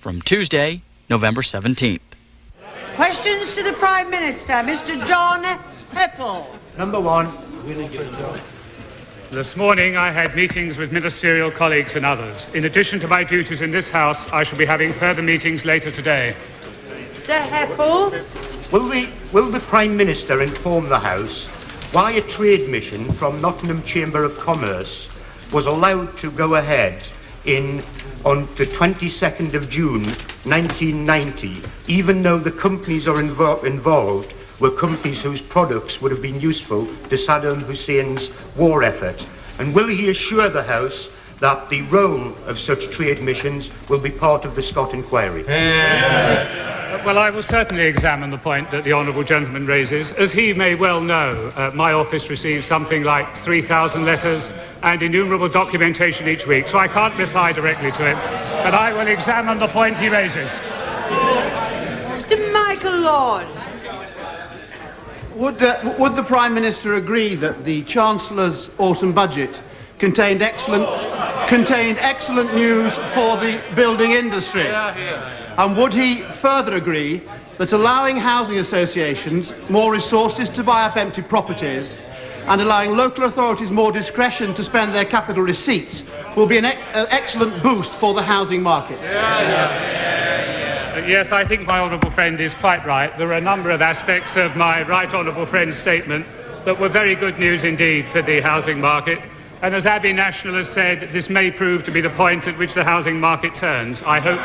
from Tuesday, November 17th. Questions to the Prime Minister. Mr. John Heppel. Number one. This morning I had meetings with ministerial colleagues and others. In addition to my duties in this House, I shall be having further meetings later today. Mr. Heppel. Will the Prime Minister inform the House why a trade mission from Nottingham Chamber of Commerce was allowed to go ahead on the 22nd of June 1990, even though the companies involved were companies whose products would have been useful to Saddam Hussein's war effort? And will he assure the House that the role of such trade missions will be part of the Scott inquiry? Well, I will certainly examine the point that the honourable gentleman raises. As he may well know, my office receives something like 3,000 letters and innumerable documentation each week, so I can't reply directly to him, but I will examine the point he raises. Mr. Michael Lord. Would the Prime Minister agree that the Chancellor's autumn budget contained excellent news for the building industry? And would he further agree that allowing housing associations more resources to buy up empty properties and allowing local authorities more discretion to spend their capital receipts will be an excellent boost for the housing market? Yes, I think my honourable friend is quite right. There are a number of aspects of my right honourable friend's statement that were very good news indeed for the housing market. And as Abbey National has said, this may prove to be the point at which the housing market turns. I hope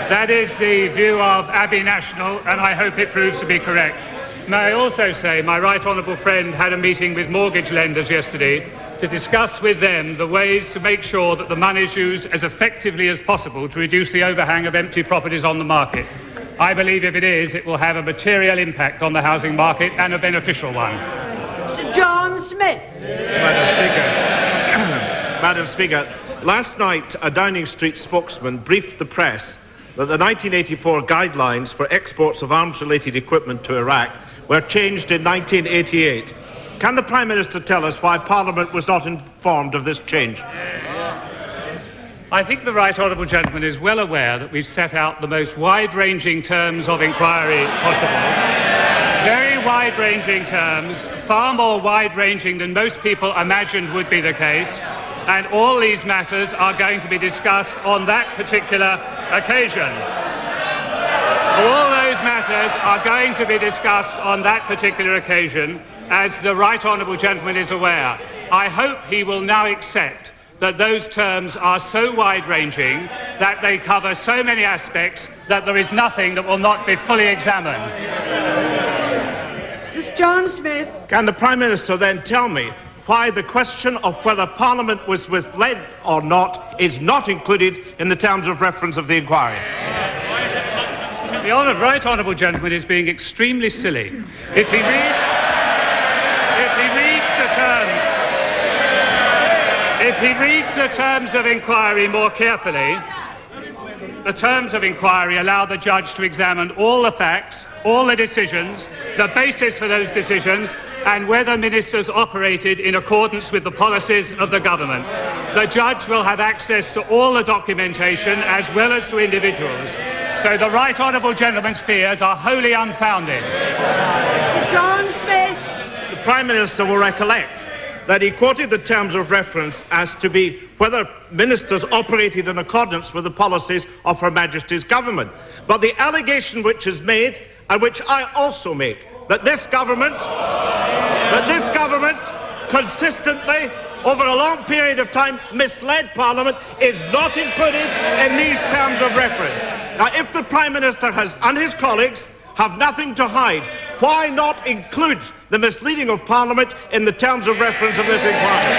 that is the view of Abbey National, and I hope it proves to be correct. May I also say my right honourable friend had a meeting with mortgage lenders yesterday to discuss with them the ways to make sure that the money is used as effectively as possible to reduce the overhang of empty properties on the market. I believe if it is, it will have a material impact on the housing market and a beneficial one. Mr. John Smith. Madam Speaker, last night a Downing Street spokesman briefed the press that the 1984 guidelines for exports of arms-related equipment to Iraq were changed in 1988. Can the Prime Minister tell us why Parliament was not informed of this change? I think the right honourable gentleman is well aware that we've set out the most wide-ranging terms of inquiry possible. Very wide-ranging terms, far more wide-ranging than most people imagined would be the case, and all these matters are going to be discussed on that particular occasion. All those matters are going to be discussed on that particular occasion, as the right honourable gentleman is aware. I hope he will now accept that those terms are so wide-ranging that they cover so many aspects that there is nothing that will not be fully examined. Mr. John Smith. Can the Prime Minister then tell me why the question of whether Parliament was misled or not is not included in the terms of reference of the inquiry? The right honourable gentleman is being extremely silly. If he reads the terms of inquiry more carefully, the terms of inquiry allow the judge to examine all the facts, all the decisions, the basis for those decisions, and whether ministers operated in accordance with the policies of the government. The judge will have access to all the documentation as well as to individuals. So the right honourable gentleman's fears are wholly unfounded. John Smith. The Prime Minister will recollect that he quoted the terms of reference as to be whether ministers operated in accordance with the policies of Her Majesty's government. But the allegation which is made, and which I also make, that this government consistently, over a long period of time, misled Parliament, is not included in these terms of reference. Now, if the Prime Minister and his colleagues have nothing to hide, why not include the misleading of Parliament in the terms of reference of this inquiry?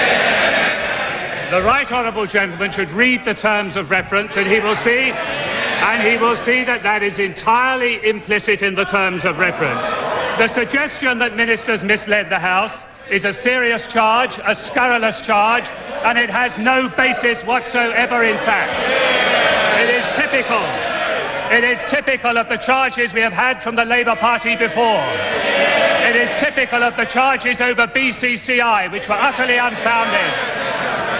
The right honourable gentleman should read the terms of reference, and he will see that that is entirely implicit in the terms of reference. The suggestion that ministers misled the House is a serious charge, a scurrilous charge, and it has no basis whatsoever in fact. It is typical of the charges we have had from the Labour Party before. It is typical of the charges over BCCI, which were utterly unfounded.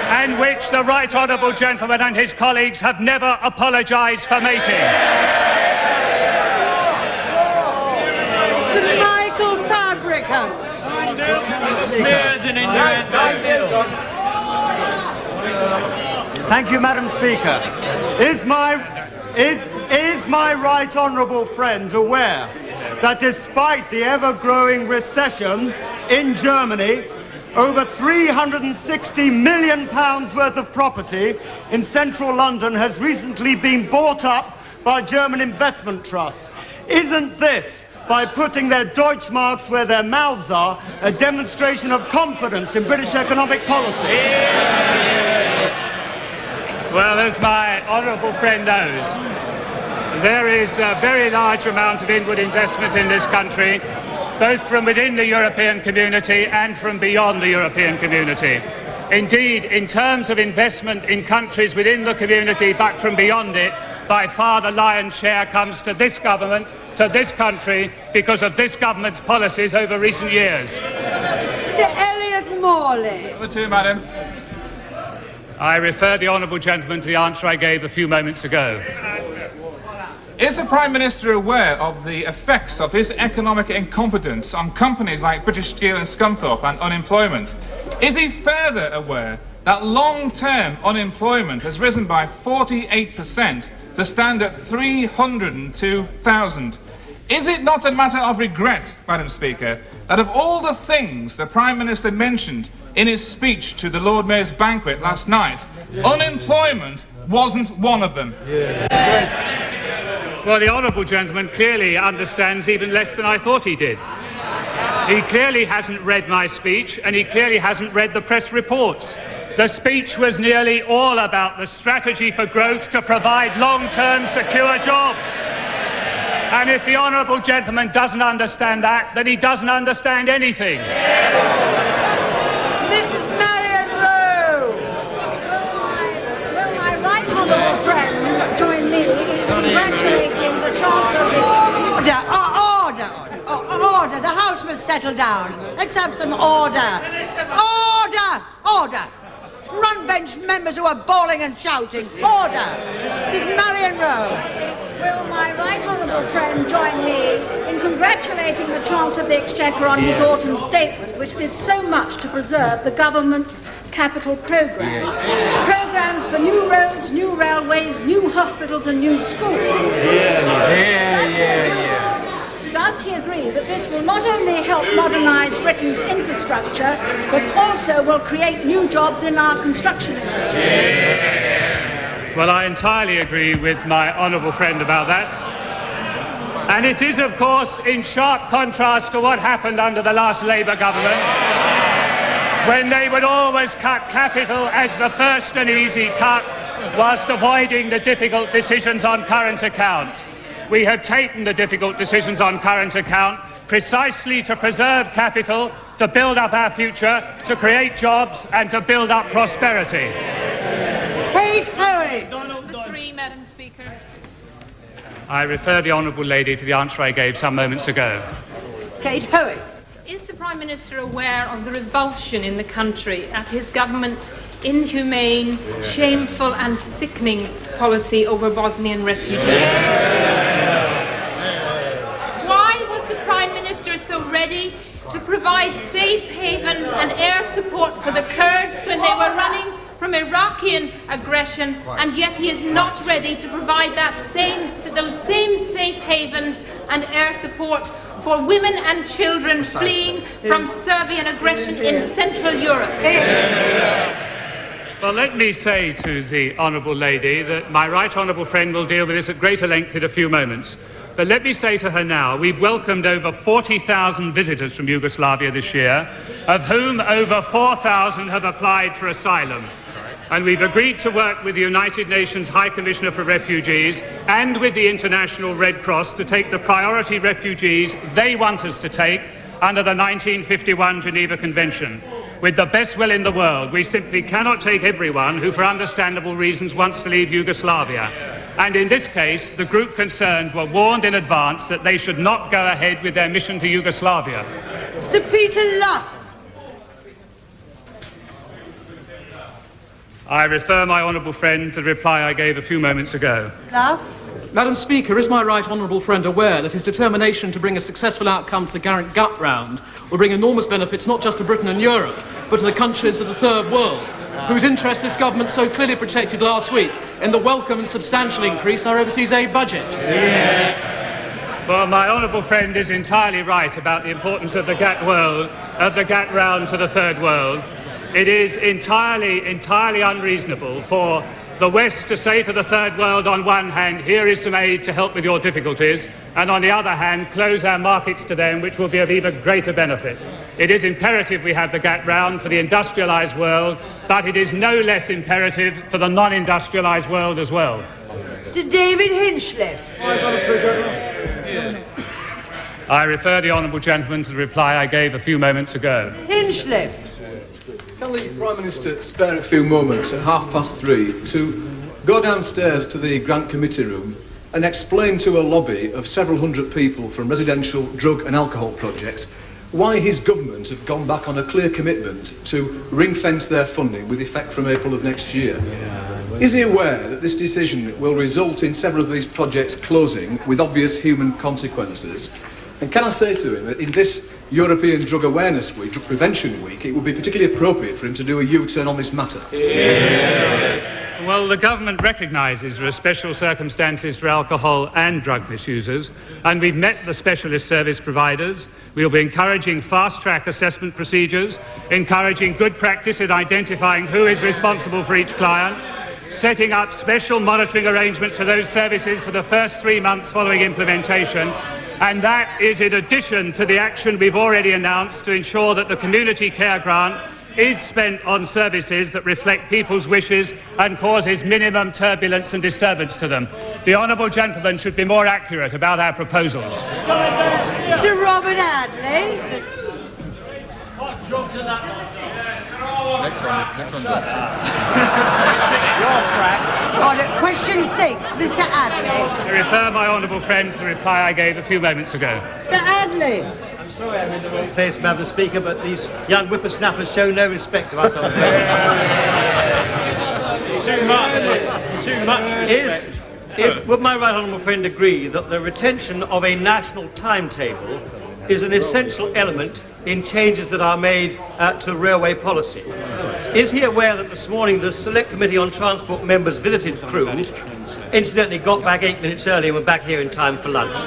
and which the Right Honourable Gentleman and his colleagues have never apologised for making. Mr. Michael Fabricant. Smears and innuendo. Thank you, Madam Speaker. Is my right honourable friend aware that despite the ever-growing recession in Germany, over £360 million worth of property in central London has recently been bought up by German investment trusts? Isn't this, by putting their Deutschmarks where their mouths are, a demonstration of confidence in British economic policy? Well, as my honourable friend knows, there is a very large amount of inward investment in this country, both from within the European community and from beyond the European community. Indeed, in terms of investment in countries within the community but from beyond it, by far the lion's share comes to this government, to this country, because of this government's policies over recent years. Mr. Elliot Morley. Number two, Madam. I refer the honourable gentleman to the answer I gave a few moments ago. Is the Prime Minister aware of the effects of his economic incompetence on companies like British Steel and Scunthorpe and unemployment? Is he further aware that long-term unemployment has risen by 48%, to stand at 302,000? Is it not a matter of regret, Madam Speaker, that of all the things the Prime Minister mentioned in his speech to the Lord Mayor's banquet last night, unemployment wasn't one of them? Well, the honourable gentleman clearly understands even less than I thought he did. He clearly hasn't read my speech, and he clearly hasn't read the press reports. The speech was nearly all about the strategy for growth to provide long-term secure jobs. And if the honourable gentleman doesn't understand that, then he doesn't understand anything. Mrs. Marion Rowe. Will my right honourable friend join me in congratulating the Chancellor? Order. The House must settle down. Let's have some order. Order. Front bench members who are bawling and shouting. Order. This is Marion Rowe. Will my right honourable friend join me in congratulating the Chancellor of the Exchequer on his autumn statement, which did so much to preserve the government's capital programmes? Programmes for new roads, new railways, new hospitals and new schools. Does he agree that this will not only help modernise Britain's infrastructure, but also will create new jobs in our construction industry? Well, I entirely agree with my honourable friend about that. And it is, of course, in sharp contrast to what happened under the last Labour government, when they would always cut capital as the first and easy cut, whilst avoiding the difficult decisions on current account. We have taken the difficult decisions on current account precisely to preserve capital, to build up our future, to create jobs and to build up prosperity. Kate Hoey. Number three, Madam Speaker. I refer the honourable lady to the answer I gave some moments ago. Kate Hoey. Is the Prime Minister aware of the revulsion in the country at his government's inhumane, shameful and sickening policy over Bosnian refugees? Why was the Prime Minister so ready to provide safe havens and air support for the Kurds when they were running from Iraqi aggression, and yet he is not ready to provide those same safe havens and air support for women and children fleeing from Serbian aggression in Central Europe? Well, let me say to the honourable lady that my right honourable friend will deal with this at greater length in a few moments. But let me say to her now, we've welcomed over 40,000 visitors from Yugoslavia this year, of whom over 4,000 have applied for asylum. And we've agreed to work with the United Nations High Commissioner for Refugees and with the International Red Cross to take the priority refugees they want us to take under the 1951 Geneva Convention. With the best will in the world, we simply cannot take everyone who, for understandable reasons, wants to leave Yugoslavia. And in this case, the group concerned were warned in advance that they should not go ahead with their mission to Yugoslavia. Mr. Peter Luff. I refer my honourable friend to the reply I gave a few moments ago. Clough? Madam Speaker, is my right honourable friend aware that his determination to bring a successful outcome to the Garrett Gut round will bring enormous benefits not just to Britain and Europe, but to the countries of the Third World, whose interests this government so clearly protected last week in the welcome and substantial increase in our overseas aid budget? Well, my honourable friend is entirely right about the importance of the GATT round to the Third World. It is entirely unreasonable for the West to say to the Third World, on one hand, here is some aid to help with your difficulties, and on the other hand, close our markets to them, which will be of even greater benefit. It is imperative we have the GATT round for the industrialised world, but it is no less imperative for the non-industrialised world as well. Mr. David Hinchliffe. I refer the honourable gentleman to the reply I gave a few moments ago. Hinchliffe. Can the Prime Minister spare a few moments at 3:30 to go downstairs to the Grant Committee room and explain to a lobby of several hundred people from residential drug and alcohol projects why his government have gone back on a clear commitment to ring-fence their funding with effect from April of next year? Is he aware that this decision will result in several of these projects closing with obvious human consequences? And can I say to him that in this European Drug Awareness Week, Drug Prevention Week, it would be particularly appropriate for him to do a U-turn on this matter? Well, the government recognises there are special circumstances for alcohol and drug misusers, and we've met the specialist service providers. We'll be encouraging fast-track assessment procedures, encouraging good practice in identifying who is responsible for each client, setting up special monitoring arrangements for those services for the first 3 months following implementation. And that is in addition to the action we've already announced to ensure that the community care grant is spent on services that reflect people's wishes and causes minimum turbulence and disturbance to them. The honourable gentleman should be more accurate about our proposals. Mr. Robert Adley. Next one. On question 6, Mr. Adley. I refer my honourable friend to the reply I gave a few moments ago. Mr. Adley. I'm sorry I'm in the wrong place, Madam Speaker, but these young whippersnappers show no respect to us on the Too much respect. Would my right honourable friend agree that the retention of a national timetable is an essential element in changes that are made to railway policy? Is he aware that this morning the Select Committee on Transport members visited Crewe, incidentally got back 8 minutes early and were back here in time for lunch?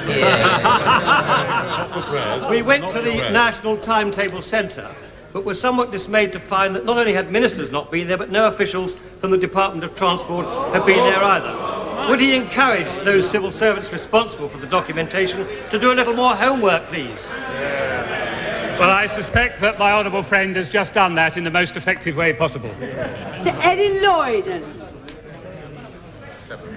We went to the National Timetable Centre, but were somewhat dismayed to find that not only had ministers not been there, but no officials from the Department of Transport had been there either. Would he encourage those civil servants responsible for the documentation to do a little more homework, please? Well, I suspect that my honourable friend has just done that in the most effective way possible. Mr. Eddie Lloyden.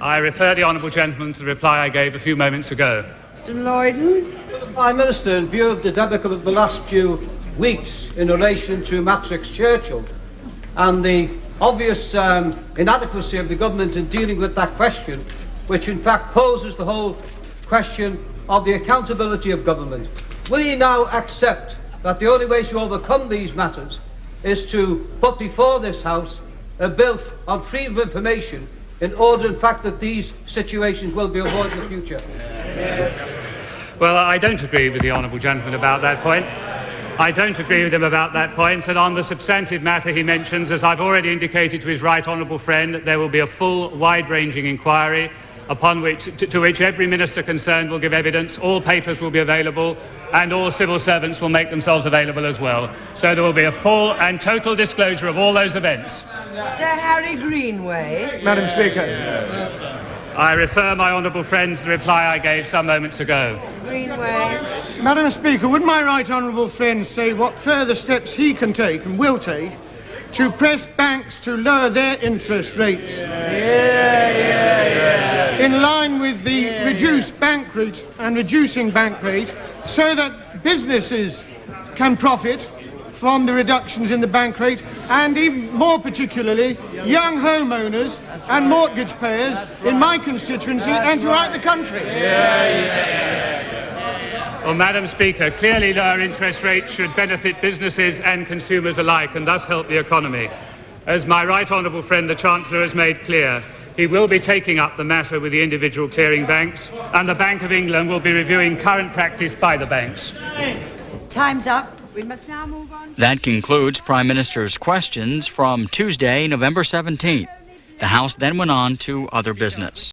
I refer the honourable gentleman to the reply I gave a few moments ago. Mr. Lloyden. Prime Minister, in view of the debacle of the last few weeks in relation to Matrix Churchill and the obvious inadequacy of the government in dealing with that question, which in fact poses the whole question of the accountability of government, will he now accept that the only way to overcome these matters is to put before this House a bill on freedom of information in order, in fact, that these situations will be avoided in the future? Well, I don't agree with the honourable gentleman about that point. I don't agree with him about that point, and on the substantive matter he mentions, as I've already indicated to his right honourable friend, there will be a full, wide-ranging inquiry upon which, to which every minister concerned will give evidence, all papers will be available, and all civil servants will make themselves available as well. So there will be a full and total disclosure of all those events. Mr. Harry Greenway. Madam Speaker. I refer my honourable friend to the reply I gave some moments ago. Greenway. Madam Speaker, would my right honourable friend say what further steps he can take and will take to press banks to lower their interest rates in line with the reduced bank rate and reducing bank rate, so that businesses can profit from the reductions in the bank rate, and even more particularly young homeowners and mortgage payers in my constituency and throughout the country. Well, Madam Speaker, clearly lower interest rates should benefit businesses and consumers alike and thus help the economy. As my right honourable friend the Chancellor has made clear, he will be taking up the matter with the individual clearing banks, and the Bank of England will be reviewing current practice by the banks. Time's up. We must now move on. That concludes Prime Minister's questions from Tuesday, November 17th. The House then went on to other business.